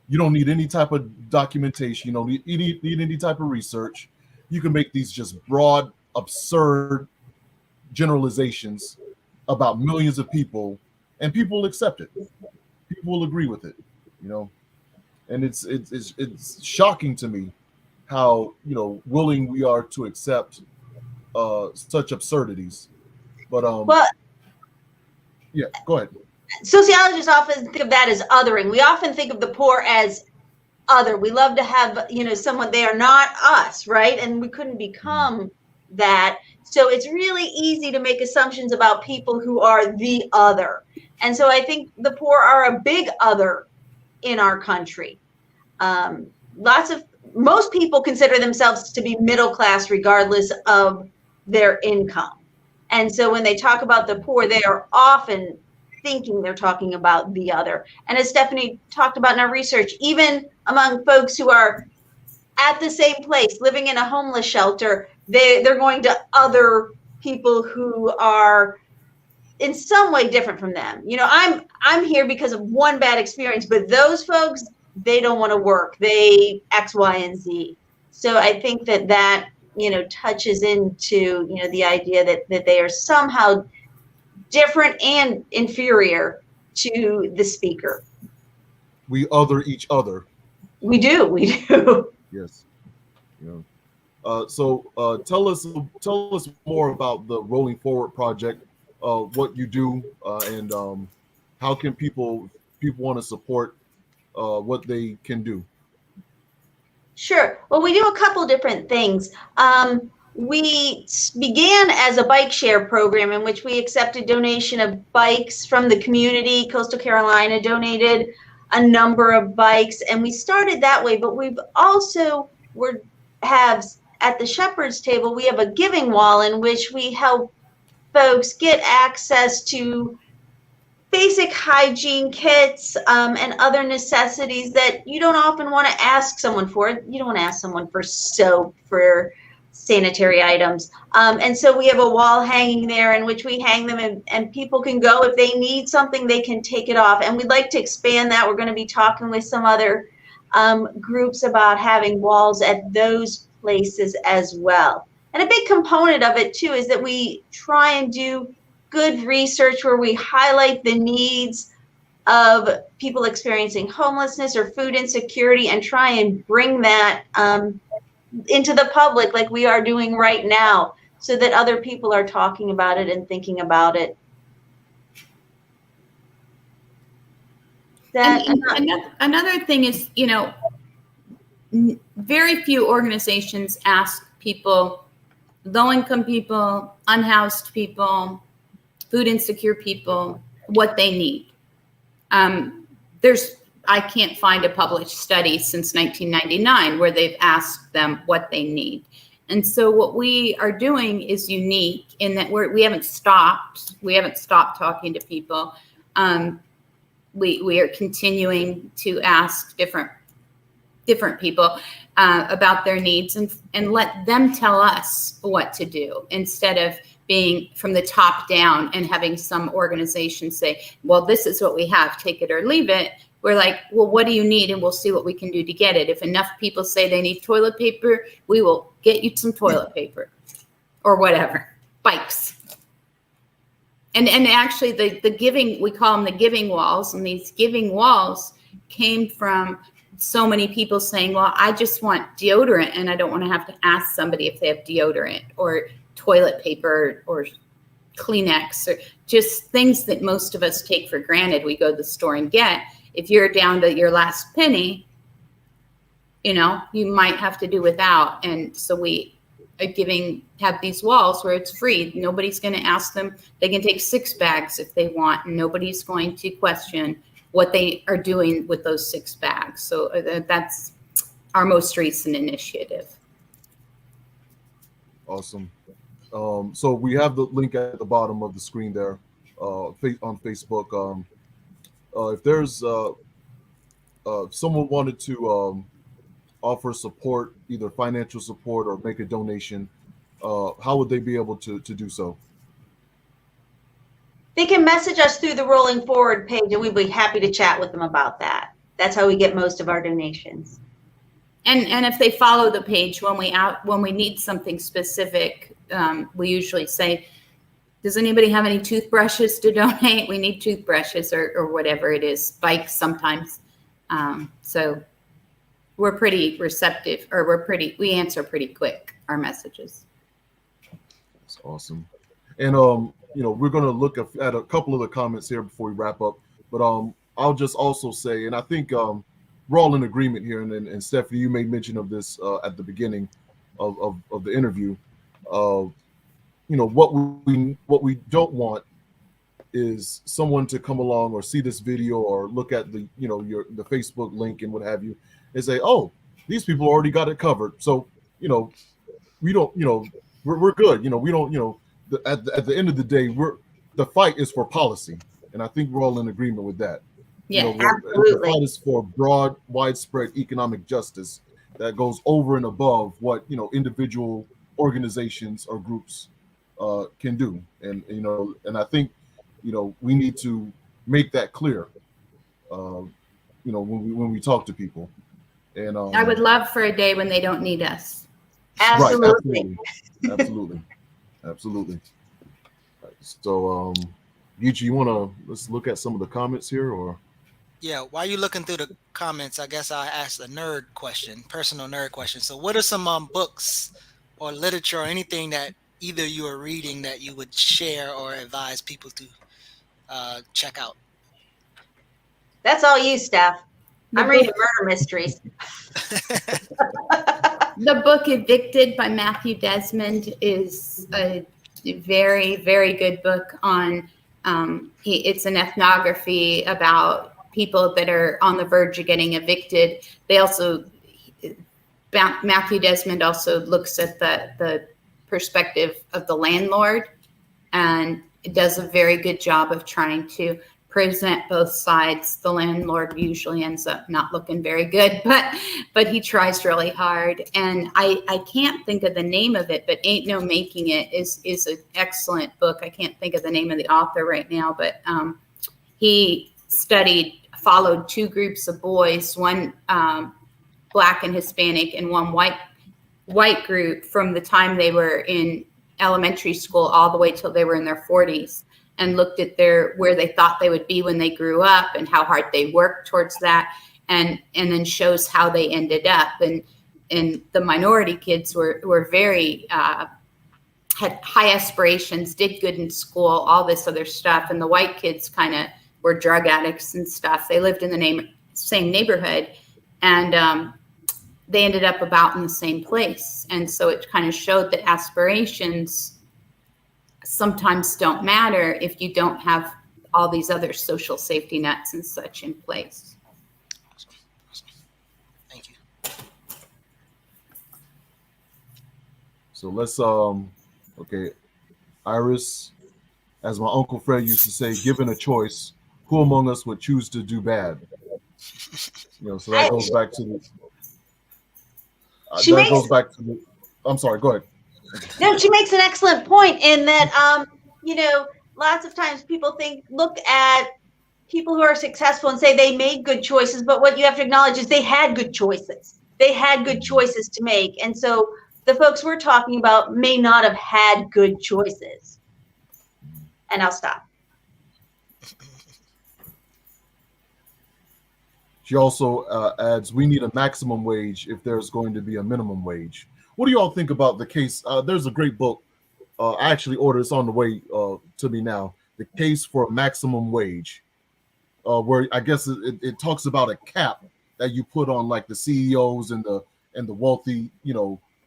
You don't need any type of documentation. You don't need any type of research. You can make these just broad, absurd generalizations about millions of people, and people will accept it. People will agree with it, and it's shocking to me how willing we are to accept such absurdities. But yeah, go ahead. Sociologists often think of that as othering. We often think of the poor as other. We love to have someone, they are not us, right? And we couldn't become that. So it's really easy to make assumptions about people who are the other. And so I think the poor are a big other in our country. Most people consider themselves to be middle class regardless of their income. And so when they talk about the poor, they are often thinking they're talking about the other. And as Stephanie talked about in our research, even among folks who are at the same place, living in a homeless shelter, they're going to other people who are in some way different from them. I'm here because of one bad experience, but those folks, they don't want to work. They X, Y, and Z. So I think that touches into, the idea that they are somehow different and inferior to the speaker. We other each other. We do. Yes. So tell us more about the Rolling Forward project, what you do, and how can people want to support what they can do. Sure. Well, we do a couple different things. We began as a bike share program in which we accepted donation of bikes from the community. Coastal Carolina donated a number of bikes, and we started that way. But we've also have at the Shepherd's Table, we have a giving wall in which we help folks get access to basic hygiene kits and other necessities that you don't often want to ask someone for. You don't want to ask someone for soap, for sanitary items. And so we have a wall hanging there in which we hang them, and people can go if they need something, they can take it off. And we'd like to expand that. We're going to be talking with some other groups about having walls at those places as well. And a big component of it too is that we try and do good research where we highlight the needs of people experiencing homelessness or food insecurity and try and bring that into the public like we are doing right now so that other people are talking about it and thinking about it. Another thing is, very few organizations ask people, low-income people, unhoused people, food insecure people, what they need. I can't find a published study since 1999 where they've asked them what they need. And so what we are doing is unique in that we haven't stopped. We haven't stopped talking to people. We are continuing to ask different people about their needs and let them tell us what to do instead of being from the top down and having some organization say, well, this is what we have, take it or leave it. We're like, well, what do you need? And we'll see what we can do to get it. If enough people say they need toilet paper, we will get you some toilet paper or whatever, bikes. And actually the giving, we call them the giving walls. And these giving walls came from so many people saying, well, I just want deodorant and I don't want to have to ask somebody if they have deodorant or toilet paper or Kleenex or just things that most of us take for granted. We go to the store and get. If you're down to your last penny, you might have to do without. And so we have these walls where it's free. Nobody's going to ask them. They can take 6 bags if they want. And nobody's going to question what they are doing with those 6 bags. So that's our most recent initiative. Awesome. So we have the link at the bottom of the screen there on Facebook. If there's someone wanted to offer support, either financial support or make a donation, how would they be able to do so? They can message us through the Rolling Forward page, and we'd be happy to chat with them about that. That's how we get most of our donations. And if they follow the page, when we need something specific, we usually say, does anybody have any toothbrushes to donate? We need toothbrushes or whatever it is, bikes sometimes. So we're pretty receptive, or we answer pretty quick, our messages. That's awesome. And, we're going to look at a couple of the comments here before we wrap up. But I'll just also say, and I think we're all in agreement here. And Stephanie, you made mention of this at the beginning of the interview. What we don't want is someone to come along or see this video or look at the the Facebook link and what have you and say, oh, these people already got it covered. So we don't we're good. We don't at the end of the day, the fight is for policy, and I think we're all in agreement with that. Yeah, absolutely. The fight is for broad, widespread economic justice that goes over and above what individual organizations or groups can do, and and I think we need to make that clear. When we talk to people, and I would love for a day when they don't need us. Absolutely. Right, absolutely. Right, so, Geechee, let's look at some of the comments here, or? Yeah, while you're looking through the comments, I guess I asked a personal nerd question. So what are some books or literature or anything that either you are reading that you would share or advise people to check out? That's all you, Steph. I'm reading murder mysteries. The book Evicted by Matthew Desmond is a very, very good book on, it's an ethnography about people that are on the verge of getting evicted. They also, Matthew Desmond also looks at the perspective of the landlord, and it does a very good job of trying to present both sides. The landlord usually ends up not looking very good, but he tries really hard. And I can't think of the name of it, but Ain't No Making It is an excellent book. I can't think of the name of the author right now, but he followed two groups of boys, one Black and Hispanic and one white group, from the time they were in elementary school all the way till they were in their 40s, and looked at where they thought they would be when they grew up and how hard they worked towards that, and then shows how they ended up. And the minority kids were very had high aspirations, did good in school, all this other stuff, and the white kids kind of were drug addicts and stuff. They lived in the same neighborhood, and they ended up about in the same place. And so it kind of showed that aspirations sometimes don't matter if you don't have all these other social safety nets and such in place. Awesome. Thank you. So let's okay, Iris, as my Uncle Fred used to say, given a choice, who among us would choose to do bad? So that goes back to the I'm sorry, go ahead. No, she makes an excellent point in that, lots of times people look at people who are successful and say they made good choices, but what you have to acknowledge is they had good choices. They had good choices to make. And so the folks we're talking about may not have had good choices. And I'll stop. She also adds, we need a maximum wage if there's going to be a minimum wage. What do you all think about the case? There's a great book. I actually ordered, it's on the way to me now. The Case for a Maximum Wage, where I guess it talks about a cap that you put on like the CEOs and the wealthy,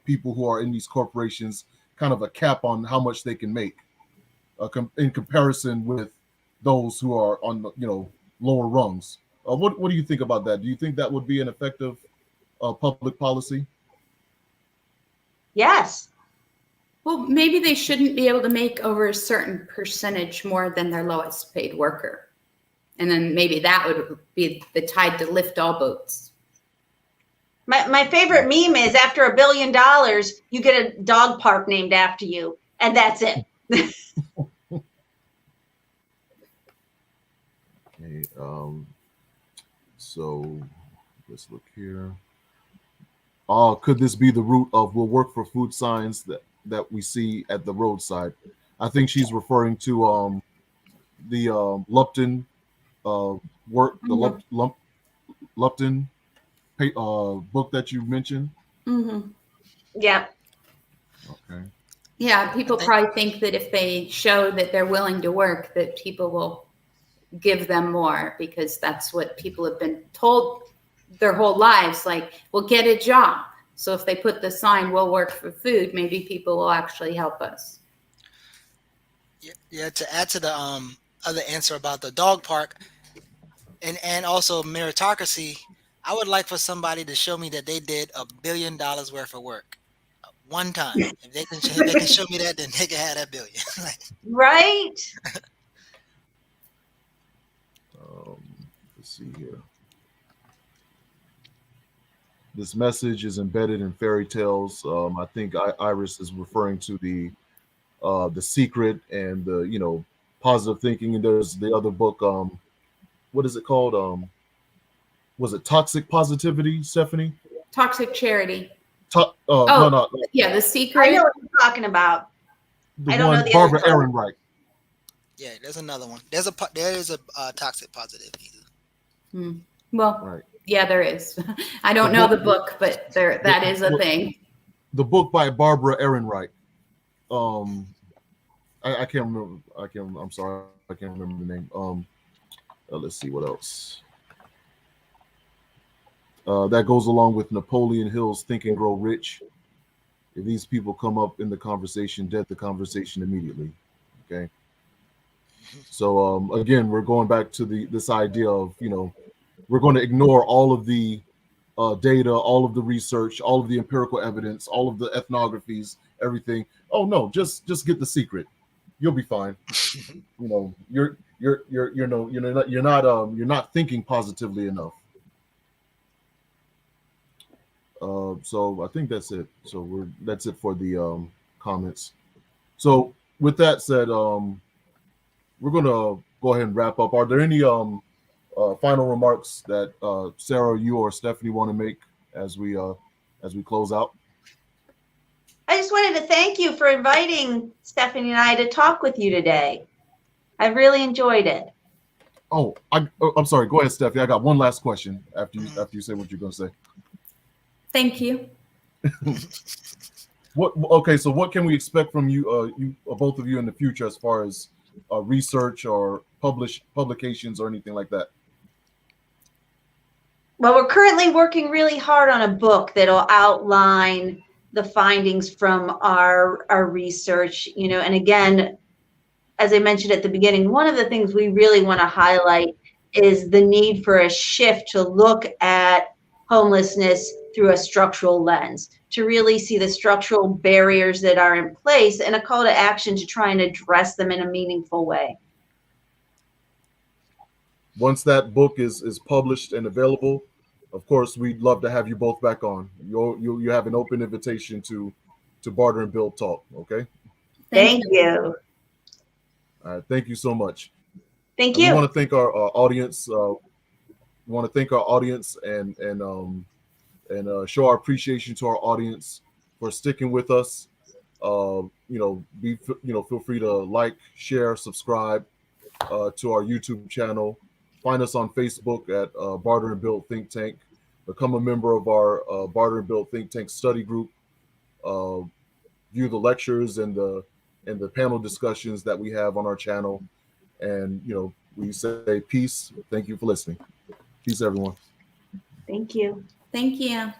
people who are in these corporations, kind of a cap on how much they can make in comparison with those who are on lower rungs. What do you think about that? Do you think that would be an effective public policy? Yes. Well, maybe they shouldn't be able to make over a certain percentage more than their lowest paid worker. And then maybe that would be the tide to lift all boats. My favorite meme is, after $1 billion, you get a dog park named after you, and that's it. Okay. So let's look here. Could this be the root of "will work for food" signs that we see at the roadside? I think she's referring to the Lupton Lupton book that you mentioned. Mm-hmm. Yeah. Okay. Yeah, people probably think that if they show that they're willing to work, that people will give them more, because that's what people have been told their whole lives. Like, well, get a job. So if they put the sign, "we'll work for food," maybe people will actually help us. Yeah. To add to the other answer about the dog park and also meritocracy, I would like for somebody to show me that they did $1 billion worth of work one time. If they can show me that, then they can have that billion. Right. Let's see here. This message is embedded in fairy tales. I think Iris is referring to the Secret and the positive thinking. And there's the other book. What is it called? Was it Toxic Positivity, Stephanie? Toxic Charity. No. Yeah, The Secret. I know what you're talking about. I don't know the Barbara Ehrenreich. Yeah, there's another one. There is a toxic positivity. Well, right. Yeah, there is. I don't know the book, but that is a thing. The book by Barbara Ehrenreich. I can't remember. I'm sorry. I can't remember the name. Let's see what else. That goes along with Napoleon Hill's Think and Grow Rich. If these people come up in the conversation, dead the conversation immediately. Okay. So again, we're going back to this idea of, we're going to ignore all of the data, all of the research, all of the empirical evidence, all of the ethnographies, everything. Oh no, just get the secret. You'll be fine. You're not thinking positively enough. So I think that's it. So that's it for the comments. So with that said, we're gonna go ahead and wrap up. Are there any final remarks that Sarah, you or Stephanie want to make as we close out? I just wanted to thank you for inviting Stephanie and I to talk with you today. I really enjoyed it. Oh, I'm sorry. Go ahead, Stephanie. I got one last question after you say what you're going to say. Thank you. Okay, so what can we expect from you, both of you, in the future as far as research or publications or anything like that? Well, we're currently working really hard on a book that'll outline the findings from our research, and again, as I mentioned at the beginning, one of the things we really want to highlight is the need for a shift to look at homelessness through a structural lens, to really see the structural barriers that are in place and a call to action to try and address them in a meaningful way. Once that book is published and available, of course, we'd love to have you both back on. You have an open invitation to Barter and Build Talk. Okay. Thank you. All right. Thank you so much. Thank you. We want to thank our audience. We want to thank our audience and show our appreciation to our audience for sticking with us. Feel free to like, share, subscribe to our YouTube channel. Find us on Facebook at Barter and Build Think Tank. Become a member of our Barter and Build Think Tank study group. View the lectures and the panel discussions that we have on our channel. And we say peace. Thank you for listening. Peace, everyone. Thank you. Thank you.